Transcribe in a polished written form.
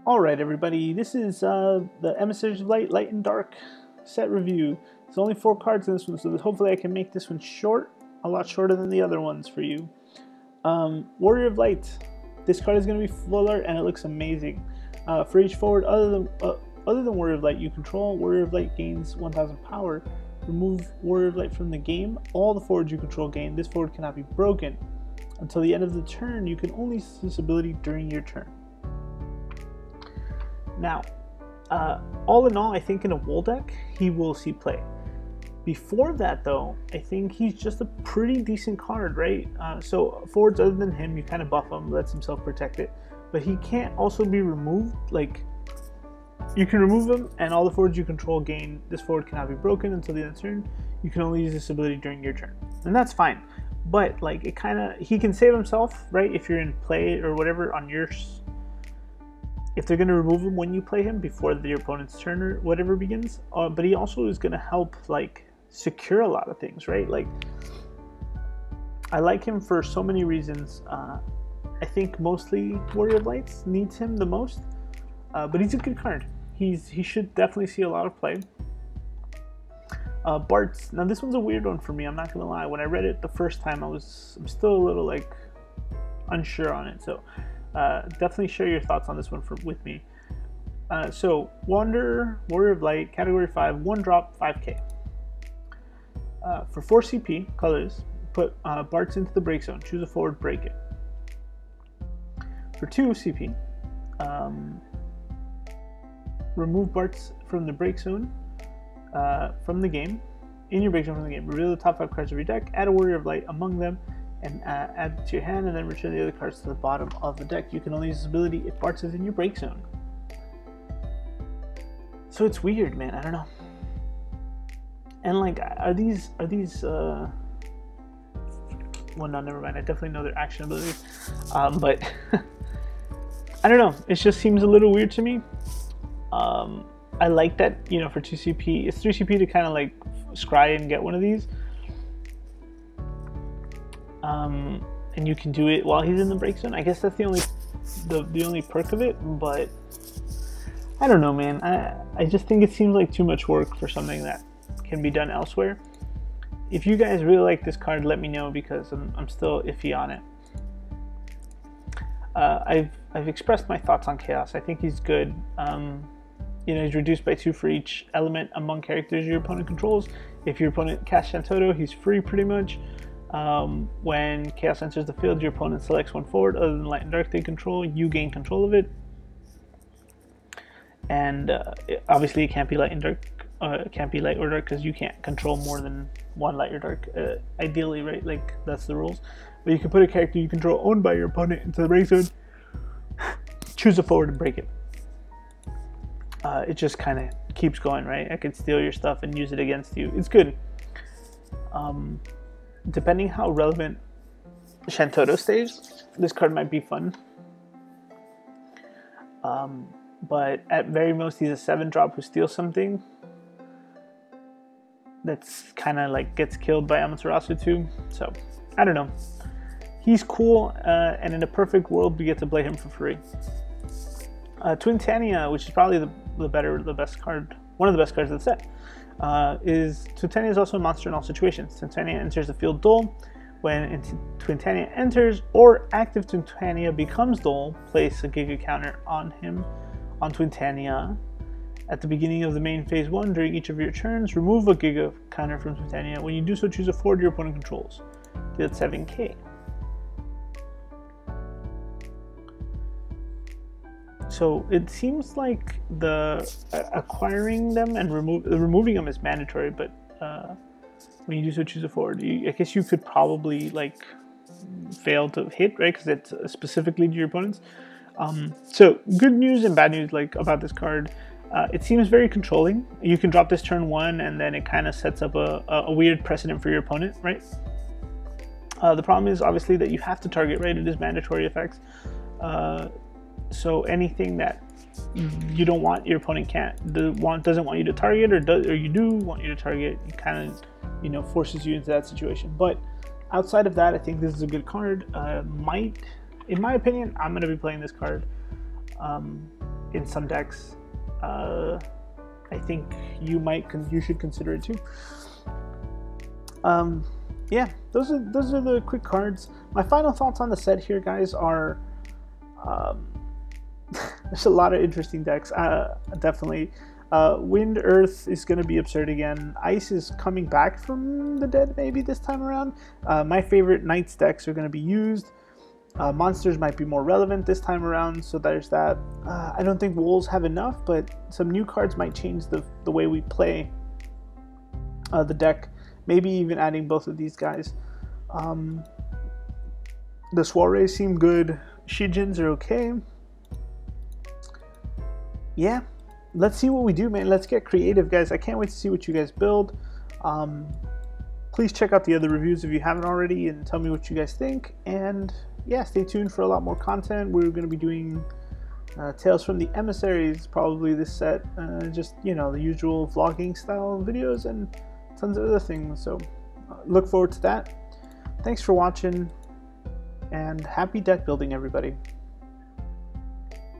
Alright everybody, this is the Emissaries of Light, Light and Dark set review. There's only 4 cards in this one, so hopefully I can make this one short, a lot shorter than the other ones for you. Warrior of Light. This card is going to be full art and it looks amazing. For each forward other than Warrior of Light you control, Warrior of Light gains 1000 power. Remove Warrior of Light from the game. All the forwards you control gain. This forward cannot be broken. Until the end of the turn, you can only use this ability during your turn. Now, all in all, I think in a wall deck, he will see play. Before that, though, I think he's just a pretty decent card, right? So forwards other than him, you kind of buff him, lets himself protect it. But he can't also be removed. Like, you can remove him, and all the forwards you control gain. This forward cannot be broken until the end of the turn. You can only use this ability during your turn. And that's fine. But, like, it kind of, he can save himself, right? If you're in play or whatever on your... If they're going to remove him when you play him before your opponent's turn or whatever begins, but he also is going to help like secure a lot of things, right? Like, I like him for so many reasons. I think mostly Warrior of Lights needs him the most, but he's a good card. He should definitely see a lot of play. Bart's, now this one's a weird one for me, I'm not gonna lie. When I read it the first time, I'm still a little like unsure on it, so definitely share your thoughts on this one with me. So Warrior of Light, category 5, 1 drop, 5k. For 4 CP colors, put Bart's into the break zone. Choose a forward, break it. For 2 CP, remove Bart's from the break zone from the game. In your break zone from the game, reveal the top 5 cards of your deck, add a Warrior of Light among them, and add it to your hand, and then return the other cards to the bottom of the deck. You can only use this ability if Bart's is in your break zone. So it's weird, man. I don't know. And like, are these well, no, never mind. I definitely know their action abilities, but I don't know. It just seems a little weird to me. I like that, you know, for 2 CP, it's 3 CP to kind of like scry and get one of these. And you can do it while he's in the break zone. I guess that's the only perk of it, but I don't know, man. I just think it seems like too much work for something that can be done elsewhere. If you guys really like this card, let me know, because I'm still iffy on it. I've expressed my thoughts on Chaos. I think he's good. You know, he's reduced by 2 for each element among characters your opponent controls. If your opponent casts Shantoto, he's free pretty much. When Chaos enters the field, your opponent selects 1 forward other than Light and Dark they control. You gain control of it. And obviously it can't be Light and Dark. It can't be Light or Dark because you can't control more than 1 Light or Dark. Ideally, right? Like, that's the rules. But you can put a character you control owned by your opponent into the break zone. Choose a forward and break it. It just kind of keeps going, right? I could steal your stuff and use it against you. It's good. Depending how relevant Shantoto stays, this card might be fun. But at very most, he's a 7-drop who steals something. That's kind of like gets killed by Amaterasu too. So, I don't know. He's cool, and in a perfect world, we get to play him for free. Twin Tania, which is probably the best card, one of the best cards of the set. Twin Tania is also a monster in all situations. Twin Tania enters the field dull. When Twin Tania enters or active Twin Tania becomes dull, place a Giga counter on Twin Tania. At the beginning of the main phase 1, during each of your turns, remove a Giga counter from Twin Tania. When you do so, choose a forward your opponent controls. Deal 7k. So it seems like the acquiring them and removing them is mandatory, but when you do so, choose a forward. I guess you could probably like fail to hit, right? Because it's specifically to your opponents. So good news and bad news like about this card. It seems very controlling. You can drop this turn 1, and then it kind of sets up a weird precedent for your opponent, right? The problem is obviously that you have to target, right? It is mandatory effects. So anything that you don't want, your opponent doesn't want you to target, or you do want you to target, it kind of, you know, forces you into that situation. But outside of that, I think this is a good card. In my opinion, I'm going to be playing this card. in some decks, I think you should consider it too. Yeah, those are the quick cards. My final thoughts on the set here, guys, are there's a lot of interesting decks. Definitely, Wind Earth is going to be absurd again. Ice is coming back from the dead maybe this time around. My favorite Knights decks are going to be used. Monsters might be more relevant this time around, so there's that. I don't think Wolves have enough, but some new cards might change the way we play the deck. Maybe even adding both of these guys. The Soirees seem good. Shijins are okay. Yeah, let's see what we do, man. Let's get creative, guys. I can't wait to see what you guys build. Please check out the other reviews if you haven't already and tell me what you guys think. And yeah, stay tuned for a lot more content. We're going to be doing Tales from the Emissaries, probably this set. Just, you know, the usual vlogging style videos and tons of other things. So look forward to that. Thanks for watching and happy deck building, everybody.